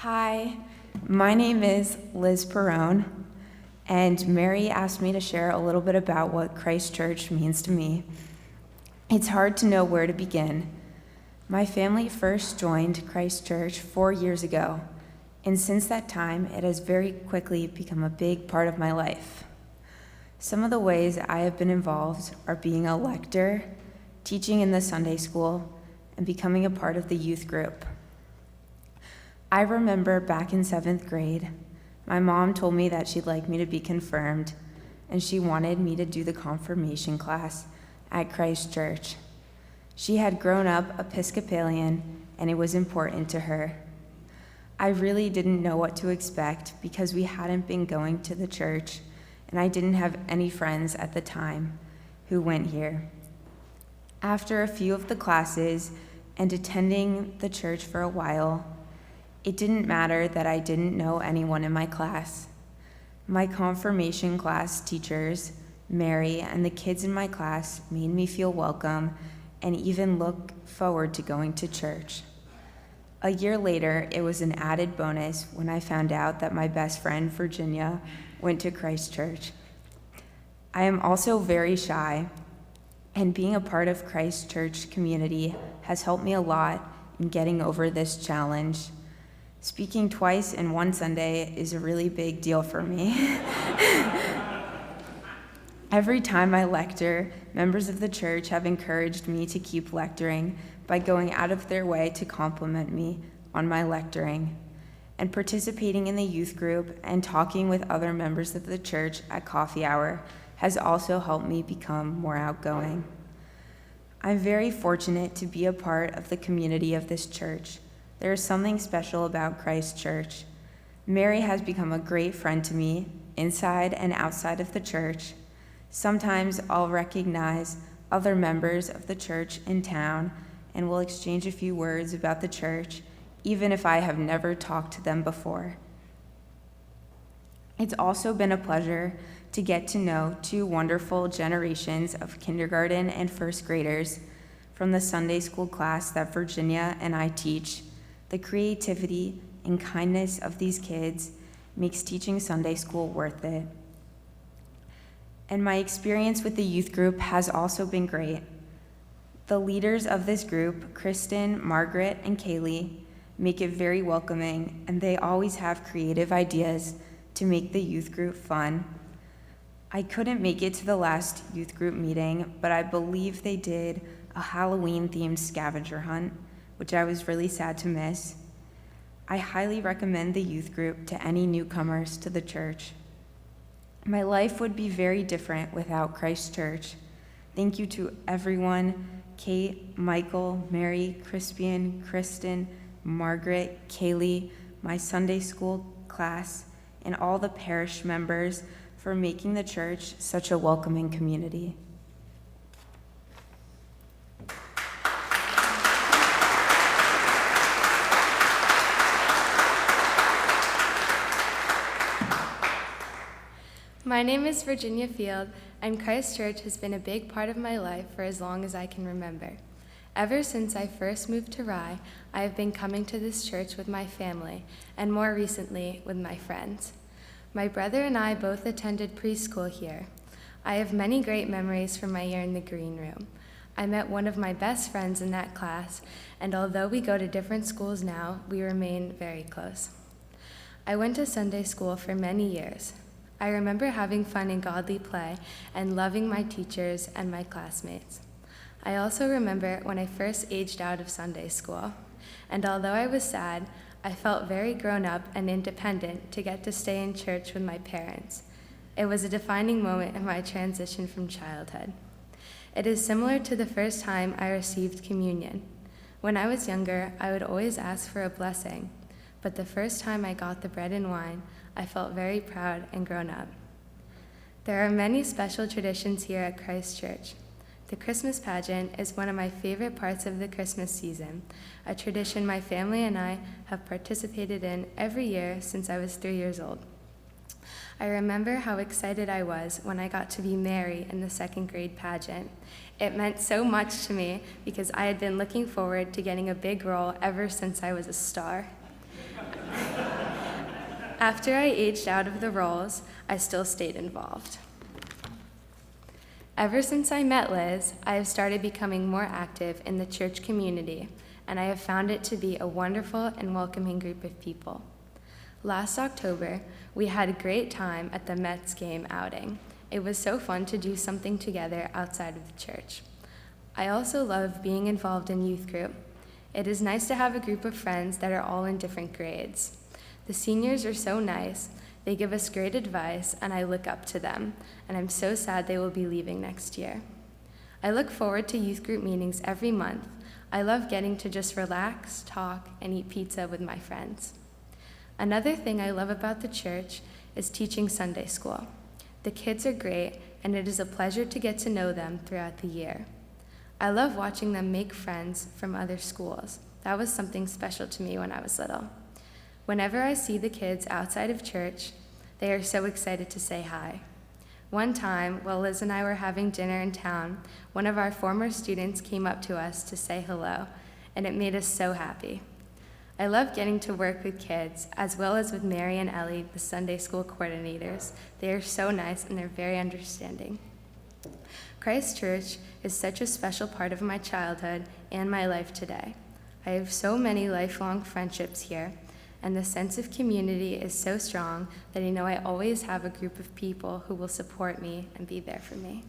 Hi, my name is Liz Perrone, and Mary asked me to share a little bit about what Christ Church means to me. It's hard to know where to begin. My family first joined Christ Church 4 years ago, and since that time, it has very quickly become a big part of my life. Some of the ways I have been involved are being a lector, teaching in the Sunday school, and becoming a part of the youth group. I remember back in 7th grade, my mom told me that she'd like me to be confirmed, and she wanted me to do the confirmation class at Christ Church. She had grown up Episcopalian, and it was important to her. I really didn't know what to expect because we hadn't been going to the church, and I didn't have any friends at the time who went here. After a few of the classes and attending the church for a while, it didn't matter that I didn't know anyone in my class. My confirmation class teachers, Mary, and the kids in my class made me feel welcome and even look forward to going to church. A year later, it was an added bonus when I found out that my best friend, Virginia, went to Christ Church. I am also very shy, and being a part of Christ Church community has helped me a lot in getting over this challenge. Speaking twice in one Sunday is a really big deal for me. Every time I lecture, members of the church have encouraged me to keep lecturing by going out of their way to compliment me on my lecturing. And participating in the youth group and talking with other members of the church at coffee hour has also helped me become more outgoing. I'm very fortunate to be a part of the community of this church. There is something special about Christ Church. Mary has become a great friend to me, inside and outside of the church. Sometimes I'll recognize other members of the church in town and will exchange a few words about the church, even if I have never talked to them before. It's also been a pleasure to get to know 2 wonderful generations of kindergarten and first graders from the Sunday school class that Virginia and I teach. The creativity and kindness of these kids makes teaching Sunday school worth it. And my experience with the youth group has also been great. The leaders of this group, Kristen, Margaret, and Kaylee, make it very welcoming, and they always have creative ideas to make the youth group fun. I couldn't make it to the last youth group meeting, but I believe they did a Halloween-themed scavenger hunt, which I was really sad to miss. I highly recommend the youth group to any newcomers to the church. My life would be very different without Christ Church. Thank you to everyone, Kate, Michael, Mary, Crispian, Kristen, Margaret, Kaylee, my Sunday school class, and all the parish members for making the church such a welcoming community. My name is Virginia Field, and Christ Church has been a big part of my life for as long as I can remember. Ever since I first moved to Rye, I have been coming to this church with my family, and more recently, with my friends. My brother and I both attended preschool here. I have many great memories from my year in the green room. I met one of my best friends in that class, and although we go to different schools now, we remain very close. I went to Sunday school for many years. I remember having fun in godly play and loving my teachers and my classmates. I also remember when I first aged out of Sunday school, and although I was sad, I felt very grown up and independent to get to stay in church with my parents. It was a defining moment in my transition from childhood. It is similar to the first time I received communion. When I was younger, I would always ask for a blessing, but the first time I got the bread and wine, I felt very proud and grown up. There are many special traditions here at Christ Church. The Christmas pageant is one of my favorite parts of the Christmas season, a tradition my family and I have participated in every year since I was 3 years old. I remember how excited I was when I got to be Mary in the 2nd grade pageant. It meant so much to me because I had been looking forward to getting a big role ever since I was a star. After I aged out of the roles, I still stayed involved. Ever since I met Liz, I have started becoming more active in the church community, and I have found it to be a wonderful and welcoming group of people. Last October, we had a great time at the Mets game outing. It was so fun to do something together outside of the church. I also love being involved in youth group. It is nice to have a group of friends that are all in different grades. The seniors are so nice. They give us great advice, and I look up to them, and I'm so sad they will be leaving next year. I look forward to youth group meetings every month. I love getting to just relax, talk, and eat pizza with my friends. Another thing I love about the church is teaching Sunday school. The kids are great, and it is a pleasure to get to know them throughout the year. I love watching them make friends from other schools. That was something special to me when I was little. Whenever I see the kids outside of church, they are so excited to say hi. One time, while Liz and I were having dinner in town, one of our former students came up to us to say hello, and it made us so happy. I love getting to work with kids, as well as with Mary and Ellie, the Sunday school coordinators. They are so nice, and they're very understanding. Christ Church is such a special part of my childhood and my life today. I have so many lifelong friendships here, and the sense of community is so strong that I know I always have a group of people who will support me and be there for me.